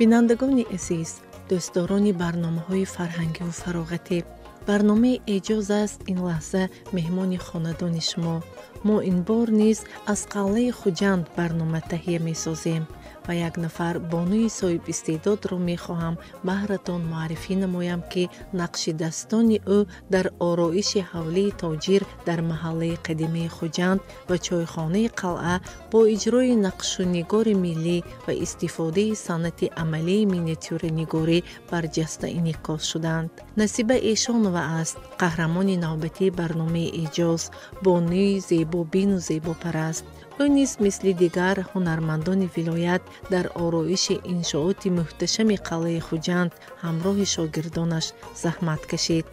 بینندگان عزیز، دوستداران برنامه‌های فرهنگی و فراغتی، برنامه اعجاز است این لحظه مهمان خاندان شما. ما این بار نیز از قلعه خوجند برنامه تهیه می‌سازیم و یک نفر بانوی صاحب استعداد را می‌خواهم براتون معرفی نمایم که نقش دستان او در آرایش حوله تاجر در محله قدیمی خوجند و چایخانه قلعه با اجرای نقش و نگار ملی و استفاده صنعت عملی مینیاتور نگاری برجسته انعکاس شدند. نصیب ایشان و است قهرمان نوبتی برنامه اعجاز، بانوی زیبابین و زیباپرست. او نیز مثل دیگر هنرمندان ولایت در آرایش انشاءات محتشم قلعه خوجند همراه شاگردانش زحمت کشید.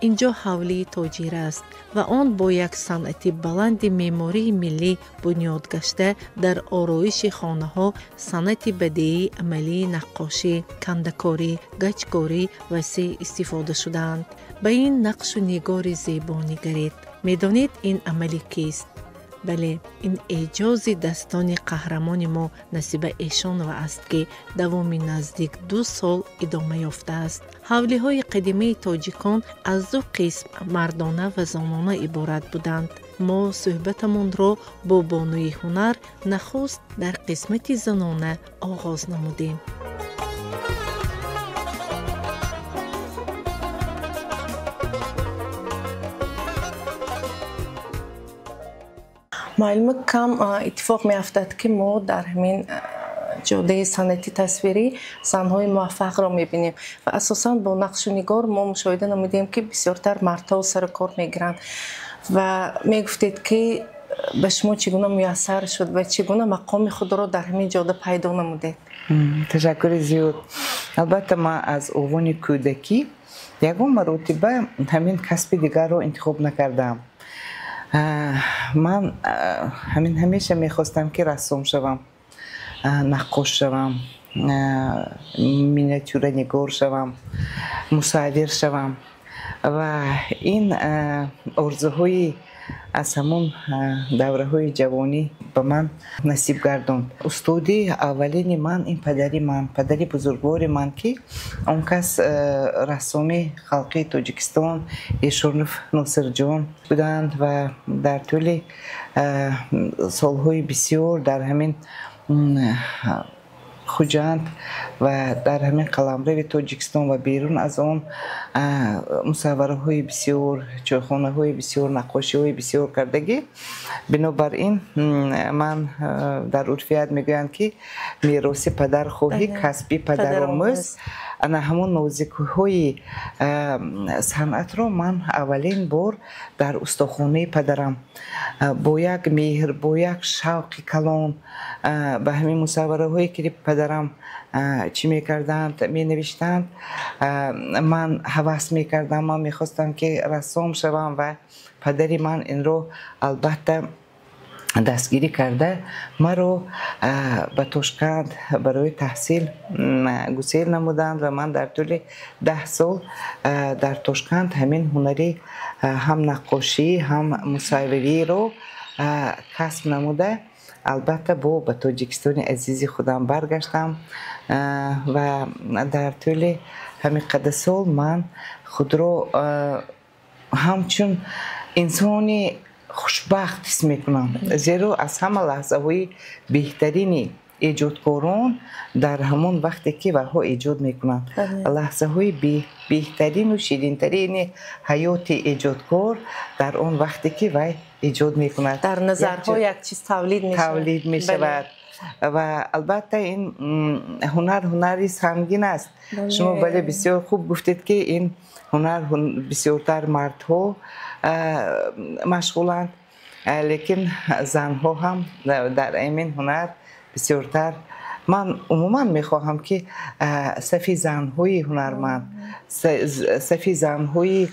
اینجا حوله تاجر است و آن با یک صنعت بلند معماری ملی بنیاد گشته در آرایش خانه ها صنعت بدیعی عملی نقاشی، کنده‌کاری، گچکاری وسیع استفاده شدند. به این نقش و نگار زیبا نگرید. میدانید این عملی کیست؟ بله، این اعجاز دستان قهرمان ما نصیب ایشان و است که دوام نزدیک 2 سال ادامه یافته است. حوله های قدیمی تاجیکان از 2 قسم مردانه و زنانه عبارت بودند. ما صحبتمان را با بانوی هنر نخست در قسمت زنانه آغاز نمودیم. معلومه کم اتفاق می افتاد که ما در همین جاده صنعتی تصویری زنهای موفق را می بینیم و اساساً با نقش و نگار ما مشاهده نمودیم که بسیارتر مردها سر کار می گیرند و می گفتید که به شما چگونه میسر شد و چگونه مقام خود را در همین جاده پیدا نمودید؟ تشکر زیاد. البته ما از عنوان کودکی یکم مرتبه همین کسب دیگر رو انتخاب نکردم. من همیشه میخواستم که رسام شوم، نقاش شوم، مینیاتور نگار شوم، مصور شوم و این آرزوهای از همون دوره های جوانی به من نصیب گردوند. استادی اولین من این پدری بزرگوار من که اون کس رسام خلقی تاجیکستان ایشونف ناصر جان بودند و در طول سالهای بسیار در همین خوجند و در همین قلمرو تاجیکستان و بیرون از آن مصوره های بسیار، چایخانه های بسیار، نقاشی های بسیار کردگی. بنابراین من در عرفیت میگویند که میراث پدر خواهی کسبی پدر آموز. انا همون نوزیکی های صنعت رو من اولین بار در استخوانه پدرم با یک مهر، با یک شوق کلان به همین مصوره هایی که پدرم چی میکردند می نوشتند من هوس میکردم، من میخواستم که رسام شوم و پدری من این رو البته دستگیری کرده ما رو به تاشکند برای تحصیل گسیل نمودند و من در طول 10 سال در تاشکند همین هنری هم نقاشی هم مصوری رو کسب نموده. البته به تاجیکستان عزیزی خودم برگشتم و در طول همین قدر سال من خود رو همچون انسانی خوشبخت حس میکنم، زیرا از همه لحظه های بهترین ایجادکاران در همون وقتی که وها ایجاد میکنند، لحظه های بهترین و شیرینترین حیات ایجادکار در اون وقتی که وی ایجاد میکند، در نظرها یک چیز تولید میشود. و البته این هنری سنگین است. شما بله بسیار خوب گفتید که این هنر بسیارتر مردها مشغولند، لیکن زنها هم در این هنر بسیارتر. من عموما میخواهم که صفی زنهای هنرمند، صفی زنهای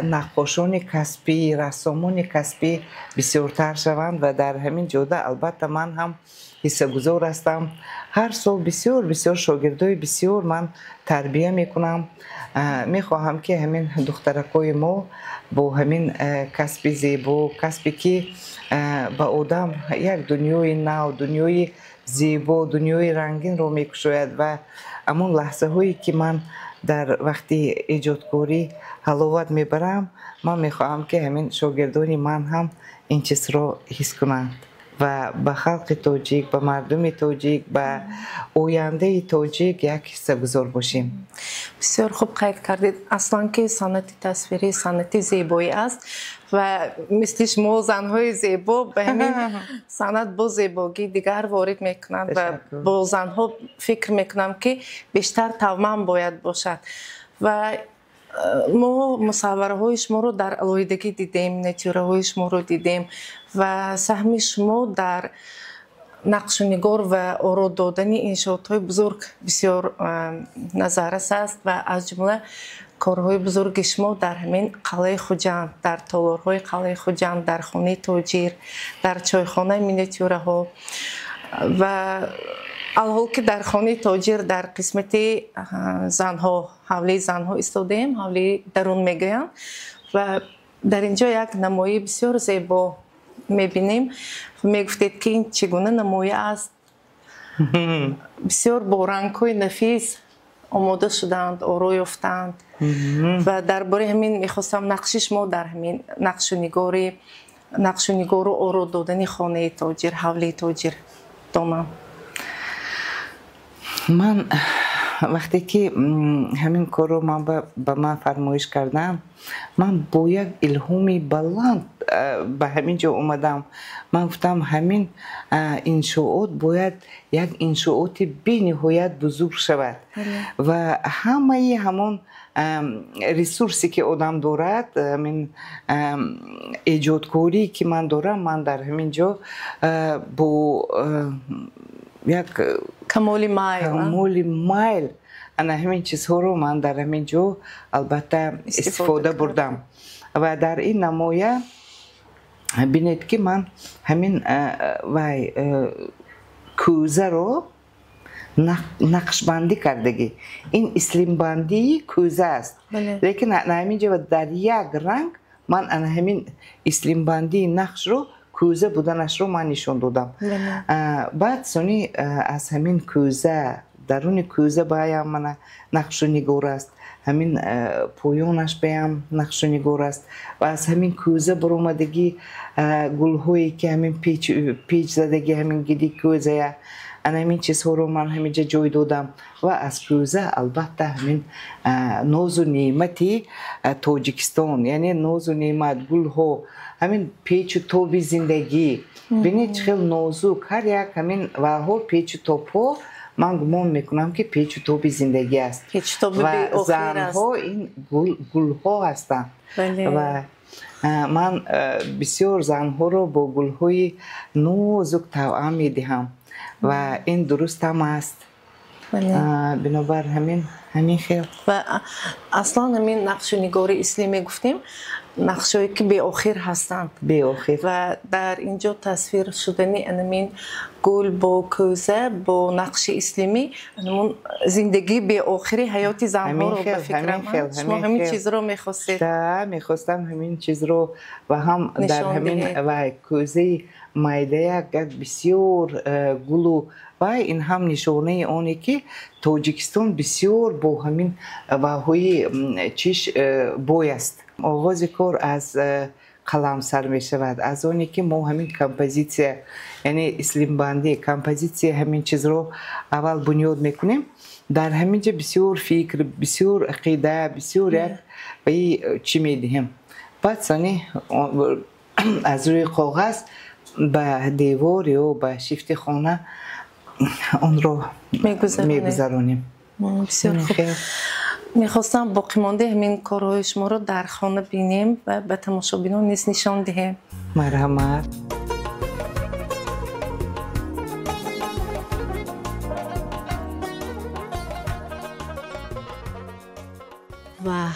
نقاشان کسبی، رسامان کسبی بسیارتر شوند و در همین جاده البته من هم حصه گذار هستم. هر سال بسیار شاگردای بسیار من تربیه میکنم. میخواهم که همین دخترکای ما با همین کسب زیبا، کسبی که به آدم یک دنیای نو، دنیای زیبا دنیای رنگین رو میکشاید و امون لحظه هایی که من در وقتی ایجادکاری حلاوت میبرم من میخواهم که همین شاگردان من هم این چیز رو حس کنند و به خلق تاجیک، به مردم تاجیک، به آینده تاجیک یک حصه گذار باشیم. بسیار خوب قید کردید. اصلا که صنعت تصویری صنعت زیبایی است و مثل شما زنهای زیبا به همین صنعت با زیبایی دیگر وارد میکنند و با زنها فکر میکنم که بیشتر توأم باید باشد و ما مصوره های شما رو در علایدگی دیدیم، نتیره های شما رو دیدیم و سهم شما در نقش و نگار و آرا دادن انشاءات های بزرگ بسیار نظررس است و از جمله کارهای بزرگ شما در همین قلعه خوجند، در تالارهای قلعه خوجند، در خانه تاجر، در چایخانه مینیاتюره ها و الحال که در خانه تاجر در قسمت زنها، حوله زنها ایستادیم، حوله درون میگویند و در اینجا یک نمایی بسیار زیبا میبینیم. میگفتید که این چگونه نمایه است، بسیار با رنگ‌های نفیس آماده شدند، آرا یافتند و درباره همین میخواستم نقش شما در همین نقش و نگار و آرا دادن خانه تاجر، حوله تاجر دانم. من وقتی که همین کار رو من به من فرمایش کردم من با یک الهامی بلند به همین جا اومدم. من گفتم همین انشاءات باید یک انشاءات بی نهایت بزرگ شود و همه همون ریسورسی که آدم دارد، همین ایجادکاری که من دارم، من در همین جا با یک کمال مایل انا همین چیزها رو من در همین جا البته استفاده بردم و در این نمایه بینید که من همین کوزه رو نقش بندی کردگی. این اسلیم بندی کوزه است لیکن همین جا در یک رنگ من انا همین اسلیم بندی نقش رو کوزه بودنش رو من نشون دادم. بعد سونی از همین کوزه، درون کوزه بایم من نقش و نگار است، همین پویانش بایم نقش و نگار است و از همین کوزه برآمدگی گلهایی که همین پیچ زدگی همین گیدی کوزه، انا همین چیزها رو من همینجا جای دادم و از کوزه البته همین ناز و نعمتی تاجیکستان، یعنی ناز و نعمت، گلها، همین پیچ و تابی زندگی بینید خیلی نازک، هر یک همین و هر پیچ و تاب ها من گمان میکنم که پیچ و تابی زندگی است و زنها این گلها هستند و من بسیار زنها رو با گلهای نازک توأم میدهم و این درست هم است. بنابر همین خیلی و اصلا همین نقش و نگار اسلامی گفتیم نقشهایی که به آخر هستند و در اینجا تصویر شدنی همین گل با کوزه با نقش اسلامی همون زندگی به آخر حیات زنها رو به فکرم شما همین چیز رو میخواستید؟ میخواستم همین چیز رو و هم در همین و کوزه مایده یک بسیار گلو و این هم نشانه آنی که تاجیکستان بسیار با همین واهای چیش بوی است. آغاز کار از قلم سر می شود، از آنی که ما همین کمپوزیسیون یعنی اسلیم بندی کمپوزیسیون همین چیز رو اول بنیاد میکنیم. در همینجا بسیار فکر، بسیار عقیده، بسیار یک چی میدهیم. بعد ثانی از روی کاغذ به دیوار یا به شیفت خانه آن رو میگذرانیم. بسیار خوب. میخواستم باقی مانده همین کارهای شما رو در خانه بینیم و به تماشابینان نیز نشان دهیم. مرحمت. و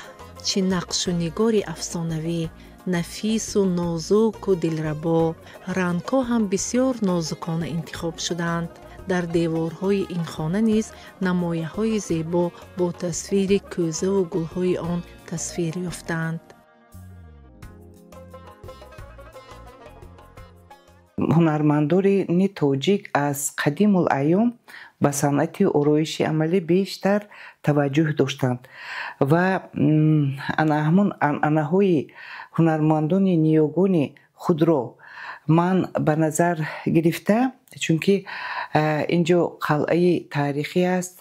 چه نقش و نگاری افسانوی، نفیس و نازک و دلربا، رنگ‌ها هم بسیار نازکانه انتخاب شدند. در دیوارهای این خانه نیز نمایه‌های زیبا با تصویر کوزه و گل‌های آن تصویر یافتند. ҳунармандони тоҷик аз қадимулайём ба санъати ороиши амалӣ бештар таваҷҷӯҳ доштанд ва ҳамун анъанаҳои ҳунармандони ниёгони худро ман ба назар гирифта, чунки инҷо қалъаи таърихӣ аст,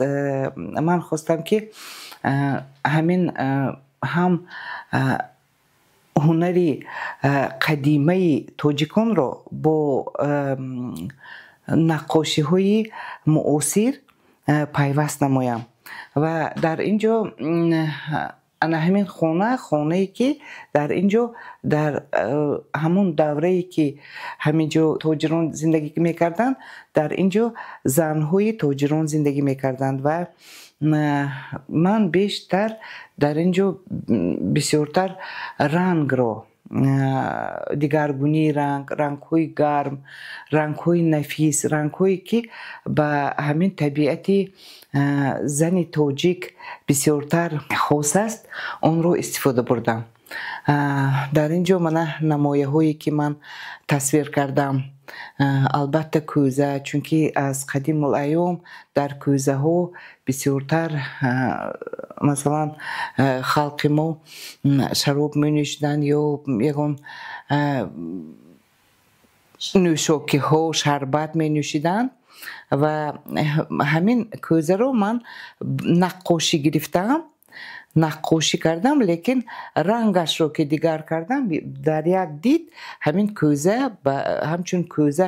ман хостам ки ҳамин ҳам ҳунари қадимаи тоҷиконро бо наққошиҳои муосир пайваст намоям. Ва дар инҷо ана ҳамин хонае ки дар инҷо дар ҳамун даврае ки ҳаминҷо тоҷирон зиндагӣ мекарданд, дар инҷо занҳои тоҷирон зиндагӣ мекарданд ва ман бештар дар инҷо бисёртар рангро, дигаргунии рангҳои гарм, рангҳои нафис, рангҳое ки ба ҳамин табиати зани тоҷик бисёртар хос аст, онро истифода бурдам. Дар инҷо мана намояҳое ки ман тасвир кардам, албатта кӯза, чунки аз қадимулайём дар кӯзаҳо бисёртар масалан халқи мо шароб менӯшиданд ё ягон нӯшокиҳо, шарбат менӯшиданд ва ҳамин кӯзаро ман наққошӣ гирифтаам, наққошӣ кардам, лекин рангашро ки дигар кардам, дар як дид ҳамин кӯза ҳамчун кӯза,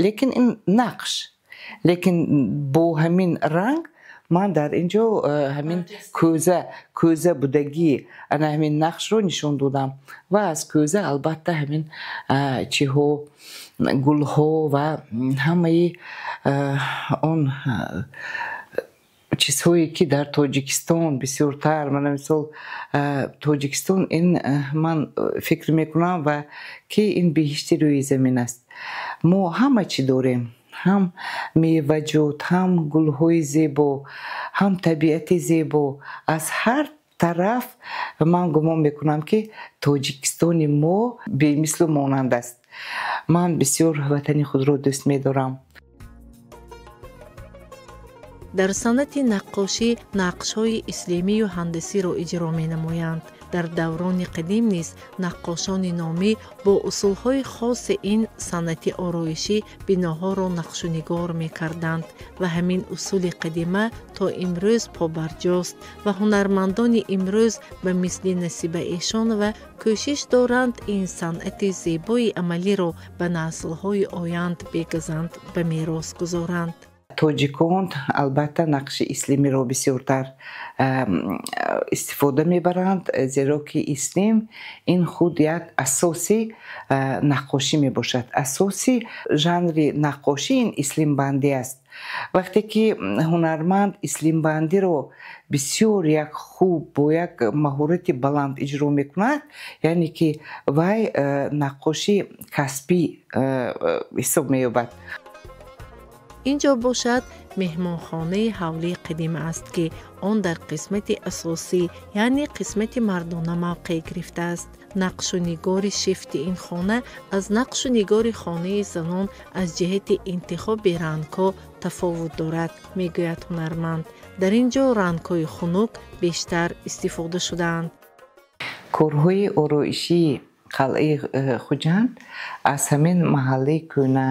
лекин ин нақш, лекин бо ҳамин ранг ман дар инҷо ҳамин кӯза будагии ана ҳамин нақшро нишон додам ва аз кӯза албатта ҳамин чиҳо, гулҳо ва ҳамаи он чизҳое ки дар Тоҷикистон бисёртар, мана мисол Тоҷикистон, ин ман фикр мекунам ва ки ин биҳишти рӯи замин аст. Мо ҳама чӣ дорем, ҳам меваҷот, ҳам гулҳои зебо, ҳам табиати зебо. Аз ҳар тараф ман гумон мекунам ки Тоҷикистони мо бемислу монанд аст. Ман бисёр ватани худро дӯст медорам. дар санъати наққошӣ нақшҳои ислимию ҳандасиро иҷро менамоянд. дар даврони қадим низ наққошони номӣ бо усулҳои хоси ин санъати ороишӣ биноҳоро нақшунигор мекарданд ва ҳамин усули қадима то имрӯз побарҷост ва ҳунармандони имрӯз ба мисли насиба эшонова кӯшиш доранд ин санъати зебои амалиро ба наслҳои оянд бегазанд ба мерос гузоранд. тоҷикон албатта нақши ислимиро бисёртар истифода мебаранд, зеро ки ислим ин худ як асоси наққошӣ мебошад. Асоси жанри наққошӣ ин ислимбандӣ аст. вақте ки ҳунарманд ислимбандиро бисёр як хуб бо як маҳорати баланд иҷро мекунад, яъне ки вай наққоши касбӣ ҳисоб меёбад. инҷо бошад меҳмонхонаи ҳавлии қадима аст ки он дар қисмати асосӣ, яъне қисмати мардона мавқеъ гирифтааст. нақшу нигори шифти ин хона аз нақшу нигори хонаи занон аз ҷиҳати интихоби рангҳо тафовут дорад, мегӯяд ҳунарманд. дар инҷо рангҳои хунук бештар истифода шудаанд. корҳои ороишии қалъаи Хуҷанд аз ҳамин маҳаллаи кӯна,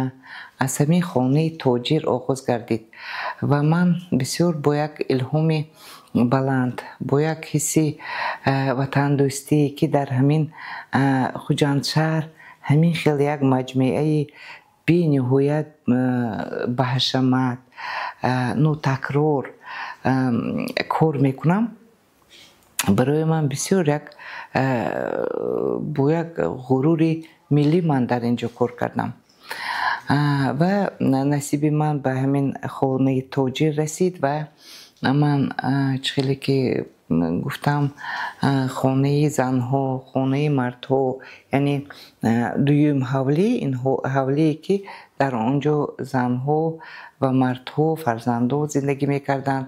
аз ҳамин хонаи тоҷир оғоз гардид ва ман бисёр бо як илҳоми баланд, бо як ҳисси ватандӯстӣ ки дар ҳамин Хуҷандшаҳр ҳамин хел як маҷмеъаи бениҳоят баҳашамат, нотакрор кор мекунам, барои ман бисёр як бо як ғурури миллӣ ман дар инҷо кор кардам ва насиби ман ба ҳамин хонаи тоҷир расид ва ман чӣ хеле ки гуфтам, хонаи занҳо, хонаи мардҳо, яъне дуюм ҳавлӣ, ин ҳавлие ки дар онҷо занҳо ва мардҳо, фарзандон зиндагӣ мекарданд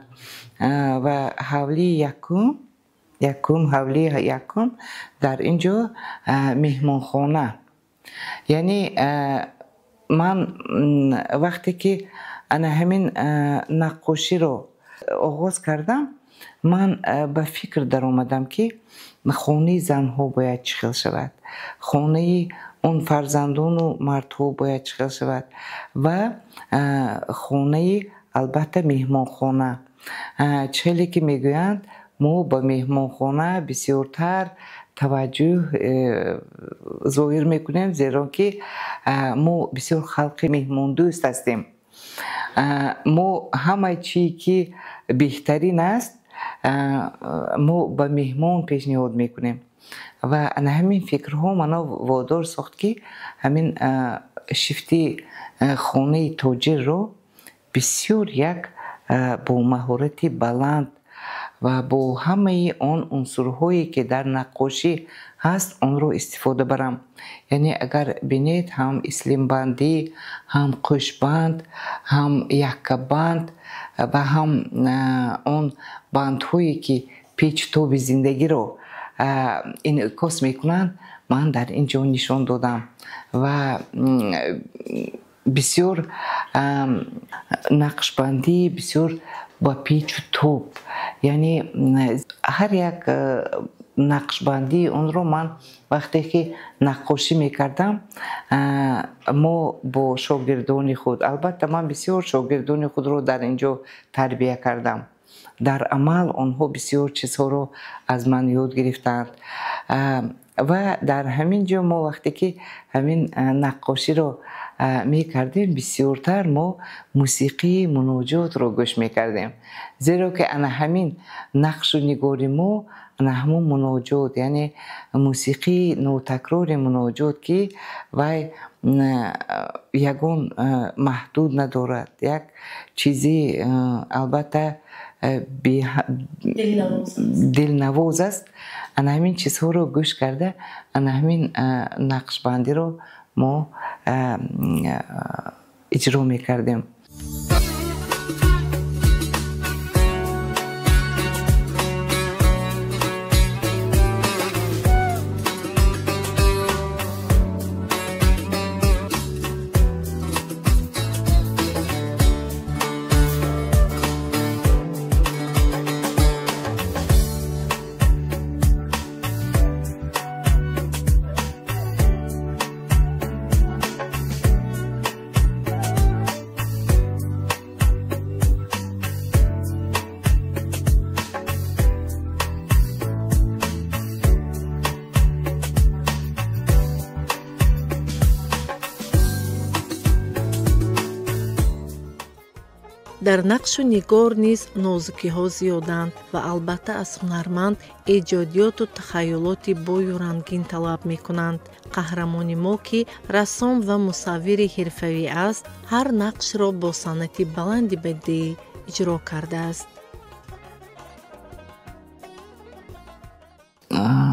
ва ҳавлии ҳавлии якум дар инҷо меҳмонхона یعنی من وقتی که انا همین نقاشی رو آغاز کردم، من به فکر در آمدم که خانه زنها باید چخل شود، خانه اون فرزندان و مردها باید چخل شود و خانه البته مهمان خانه. چلی که میگویند ما با مهمان خانه بسیارتر توجه ظاهر میکنیم، زیرا که ما بسیار خلق مهمان دوست هستیم. ما همه چی که بهترین است ما به مهمان پیشنهاد میکنیم و همین فکرها منو وادار ساخت که همین شفتی خانه تاجر رو بسیار یک با مهارت بلند و با همه آن عنصرهایی که در نقاشی هست آن رو استفاده برم. یعنی اگر بینید هم اسلام بندی، هم قش بند، هم یکه بند و هم آن بندهایی که پیچ توب زندگی رو انعکاس میکنند من در اینجا نشان دادم و بسیار نقش بندی بسیار با پیچ و توب، یعنی هر یک نقش بندی اون رو من وقتی که نقاشی میکردم ما با شاگردان خود، البته من بسیار شاگردان خود رو در اینجا تربیت کردم، در عمل آنها بسیار چیزها رو از من یاد گرفتند و در همین جا ما وقتی که همین نقاشی رو می کردیم بسیارتر ما موسیقی مناجات رو گوش می کردیم، زیرا که انا همین نقش و نگاری ما انا همون مناجات، یعنی موسیقی نوتکرار مناجات که و یگون محدود ندارد، یک چیزی البته دلنواز است. انا همین چیزها رو گوش کرده انا همین نقش بندی رو ما اجرا میکردیم. در نقش و نگار نیز نازکی‌ها زیادند و البته از هنرمند ایجادیات و تخیلات بوی و رنگین طلب می‌کنند. قهرمان ما که رسام و مصور حرفه‌ای است، هر نقش را با صنعت بلند بدیعی اجرا کرده است.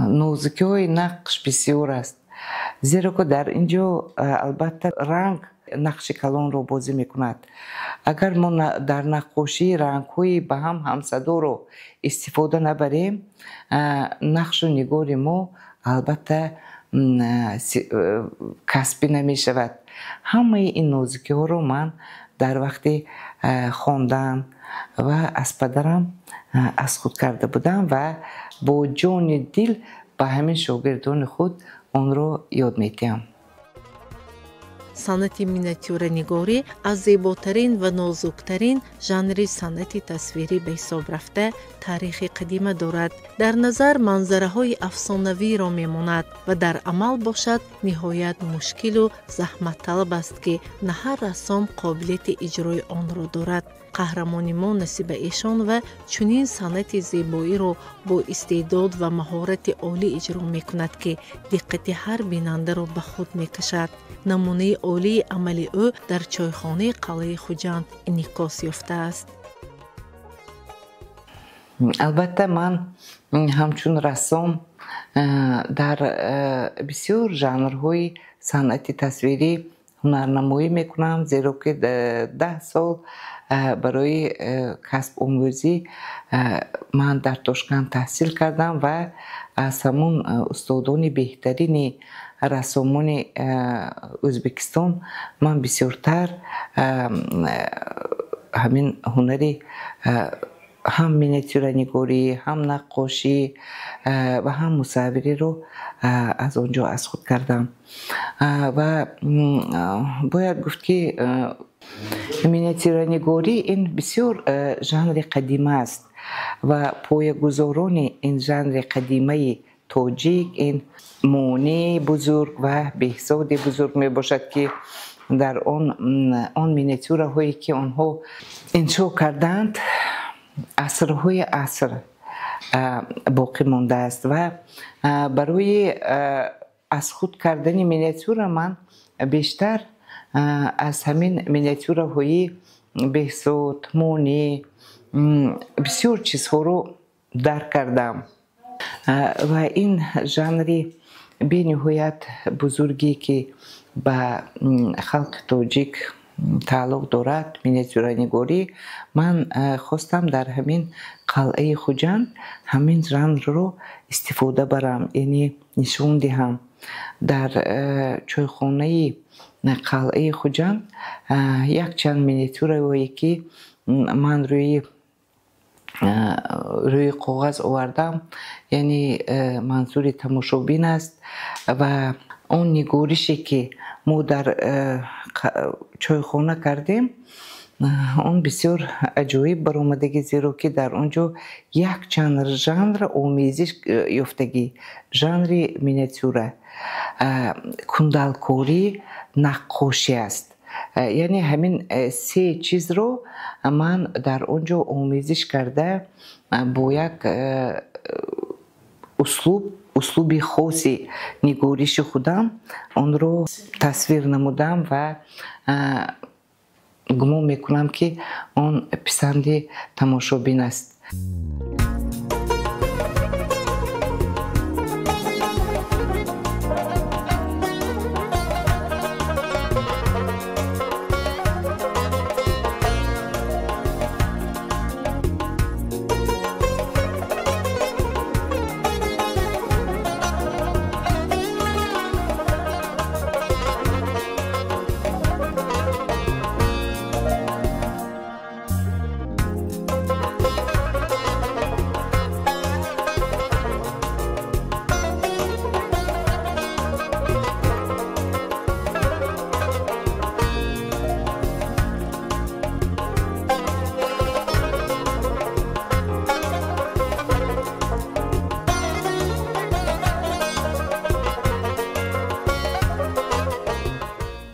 نازکی‌های نقش بسیار است، زیرا که در اینجا البته رنگ نقش کلان رو بازی میکند. اگر ما در نقاشی رنگ‌های به هم همصدا رو استفاده نبریم، نقش و نگار ما البته کسبی نمی شود. همه این نازکی ها رو من در وقت خواندن و از پدرم از خود کرده بودم و با جان دل به همین شاگردان خود آن رو یاد میدم. صنعت مینیاتورنگاری از زیباترین و نازکترین ژانر صنعت تصویری به حساب رفته تاریخ قدیمه دارد. در نظر منظره های افسانوی را میماند و در عمل باشد نهایت مشکل و زحمت طلب است که نه هر رسام قابلیت اجرای آن را دارد. قهرمان ما نصیب ایشان و چنین صنعت زیبایی را با استعداد و مهارت عالی اجرا میکند که دقت هر بیننده را به خود میکشد. نمونه عالی عمل او در چایخانه قلعه خوجند انعکاس یافته است. البته من همچون رسام در بسیار ژانرهای صنعت تصویری هنرنمایی میکنم، زیرا که 10 سال برای کسب آموزی من در تاشکند تحصیل کردم و از همون استادان بهترین رسامان ازبکستان من بسیارتر همین هنری هم مینیاتور نگاری، هم نقاشی و هم مصوری رو از اونجا از خود کردم و باید گفت که مینیاتور نگاری این بسیار ژانر قدیمی است و پایه‌گذاران این ژانر قدیمی تاجیک این مونی بزرگ و بهزاد بزرگ می باشد که در آن مینیاتورهایی که آنها انشا کردند اثرهای عصر باقی مانده است و برای از خود کردن مینیاتور من بیشتر از همین مینیاتورهای بهزاد، مونی بسیار چیزها رو درک کردم و این ژانری به نهایت بزرگی که به خلق تاجیک تعلق دارد مینیاتور نگاری من خواستم در همین قلعه خوجند همین ژانر رو استفاده برم، یعنی نشون دهم. در چایخانه قلعه خوجند یک چند مینیاتور که من روی کاغذ آوردم، یعنی منظور تماشابین است و اون نگارشی که ما در چایخانه کردیم اون بسیار عجایب برآمدگی، زیرا که در اونجا یک چند ژانر آمیزش یافتگی، ژانر مینیاتور، کندالکاری، نقاشی است. یعنی همین سه چیز رو من در اونجا آمیزش کرده با یک اسلوب خاصی نگارش خودم اون رو تصویر نمودم و گمان میکنم که اون پسند تماشابین است.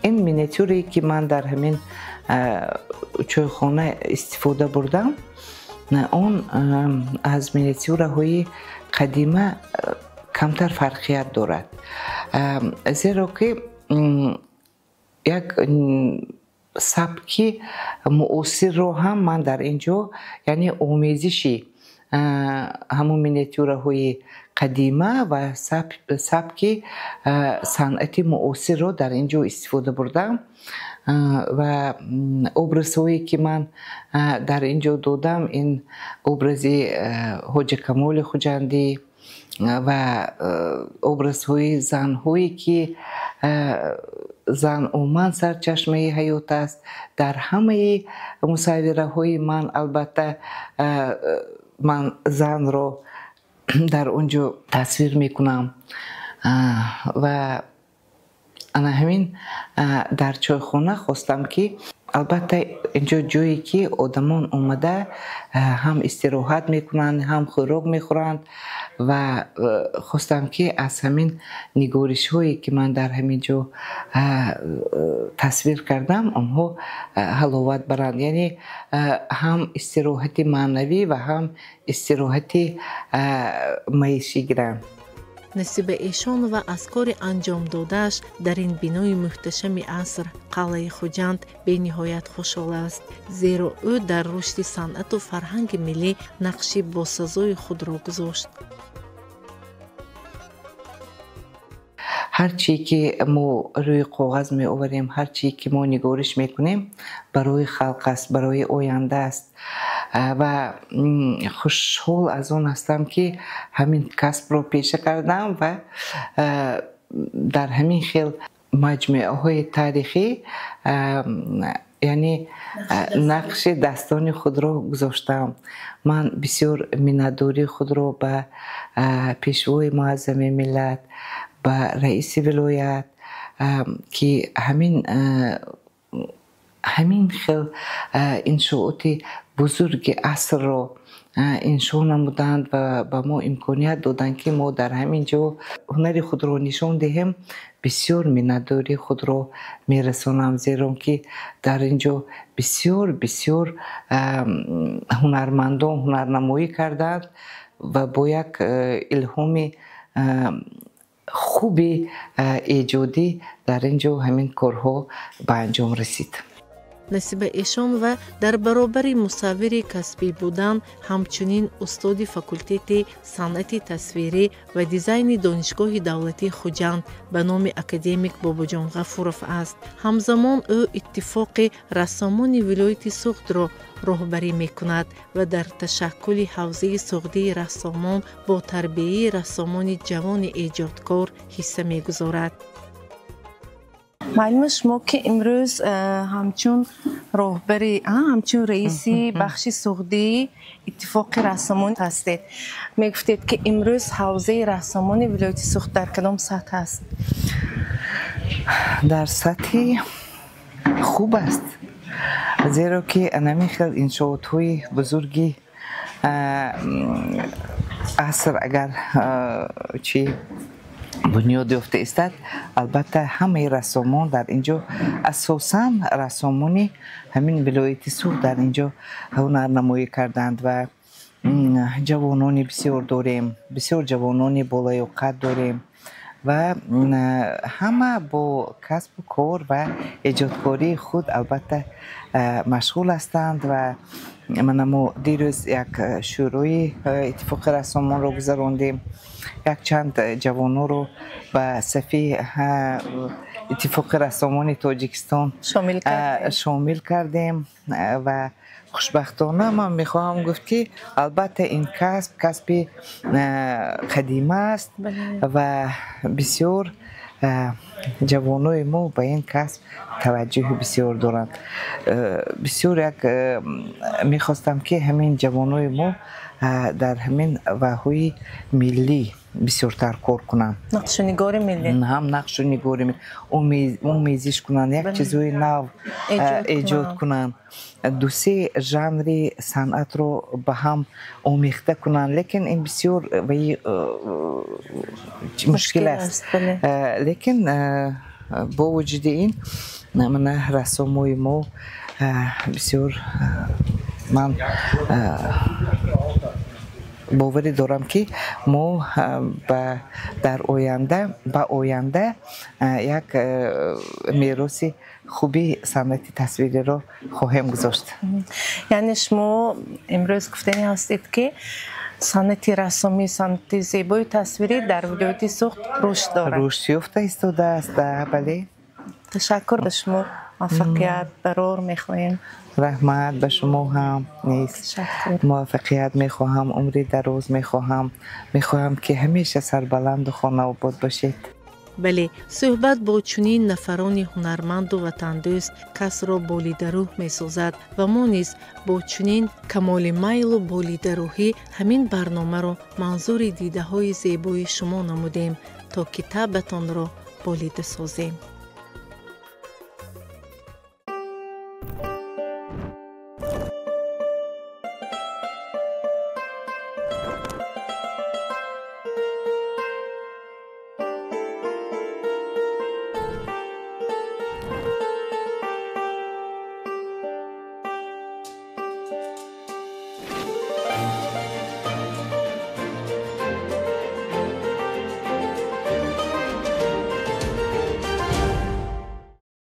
این مینیاتوری که من در همین چایخانه استفاده بردم اون از مینیاتورهای قدیمه کمتر فرقیت دارد، زیرا که یک سبکی معاصر رو هم من در اینجا، یعنی آمیزشی همون مینیاتورهای قدیمه و سبک صنعتی معاصر رو در اینجا استفاده بردم و ابرزهایی که من در اینجا دادم این ابرز حاج کمال خوجندی و ابرزهای زنهایی که زن عموما سرچشمه حیات است. در همه مصوره های من البته من زن رو در اونجا تصویر میکنم و انا همین در چایخانه خواستم که البته اینجا جایی که آدمان اومده هم استراحت میکنن هم خوراک میخورند و خواستم که از همین نگارش هایی که من در همین جا تصویر کردم اونها حلاوت برند، یعنی هم استراحت معنوی و هم استراحت معیشی گیرند. نصیب ایشان و از کار انجام دادهش در این بینای محتشم عصر قلعه خوجند به نهایت خوشحال است، زیرا او در رشد صنعت و فرهنگ ملی نقشی باسزای خود را گذاشت. هر چی که ما روی کاغذ می آوریم، هر چی که ما نگارش میکنیم برای خلق است، برای آینده است و خوشحال از اون هستم که همین کسب رو پیشه کردم و در همین خیل مجموعه های تاریخی یعنی نقش دستان خود را گذاشتم. من بسیار منتداری خود را به پیشوای معظم ملت، به رئیس ولایت که همین خیل انشاءات بزرگ عصر را انشاء نمودند و به ما امکانیت دادند که ما در همین جا هنر خود را نشان دهیم. بسیار منتداری خود را میرسانم، زیرا که در اینجا بسیار هنرمندان هنرنمایی کردند و با یک الهام خوبی ایجادی در اینجا همین کارها به انجام رسید. نصیب ایشان و در برابر مصوری کسبی بودن همچنین استاد فاکولته صنعت تصویری و دیزاین دانشگاه دولتی خوجند به نام اکادمیک باباجان غفورов است. همزمان او اتفاق رسامان ولایت سوخت را راهبری میکند و در تشکل حوزه سوختی رسامان با تربیه رسامان جوان ایجادکار حصه میگذارد. معلوم شما که امروز همچون راهبری همچون رئیسی بخش سوختی اتفاق رسامان هستید. میگفتید که امروز حوزه رسامان ولایت سوخت در کدام سطح است؟ در سطح خوب است، زیرا که انمی خیلی انشاءات های بزرگی عصر اگر چی بنیاد یافته استد. البته همه رسامان در اینجا اساساً رسامانی همین ولایت سوخت در اینجا هنرنمایی کردند و جوانان بسیار داریم، بسیار جوانان بالای قد داریم و همه با کسب و کار و ایجادکاری خود البته مشغول هستند و ما دیروز یک شروع اتفاق رسامان رو گذراندیم. یک چند جوانو رو به صفی اتفاق رسامان تاجیکستان شامل کردیم و خوشبختانه من میخواهم گفت که البته این کسب قدیم است و بسیار جوانای ما به این کسب توجه بسیار دارند. بسیار میخواستم که همین جوانای ما در همین وحوی ملی بسیارتر کار کنند. نقش و نگار ملی هم نقش و نگار ملی امیزش کنند، یک چیزوی نو ایجاد کنند، دو سه ژانر صنعت رو به هم آمیخته کنند. لیکن این بسیار مشکل است. لیکن با وجود این من رسامای ما بسیار من باوری دارم که ما در آینده یک میراث خوبی صنعت تصویری را خواهیم گذاشت. یعنی شما امروز گفتنی هستید که صنعت رسامی، صنعت زیبای تصویری در ولایت سوخت رشد دارد. رشد یافته ایستاده است. بله. تشکر به شما، موفقیت برار میخواهیم. رحمت به شما هم نیست. موفقیت میخواهم، عمری دراز میخواهم که همیشه سربلند و خانه آباد باشید. بله، صحبت با چنین نفران هنرمند و وطندوست کس را بالیدروح می‌سازد و ما نیز با چنین کمال میل و بالیدروحی همین برنامه را منظور دیده های زیبای شما نمودیم تا کتابتان را بالیده سازیم.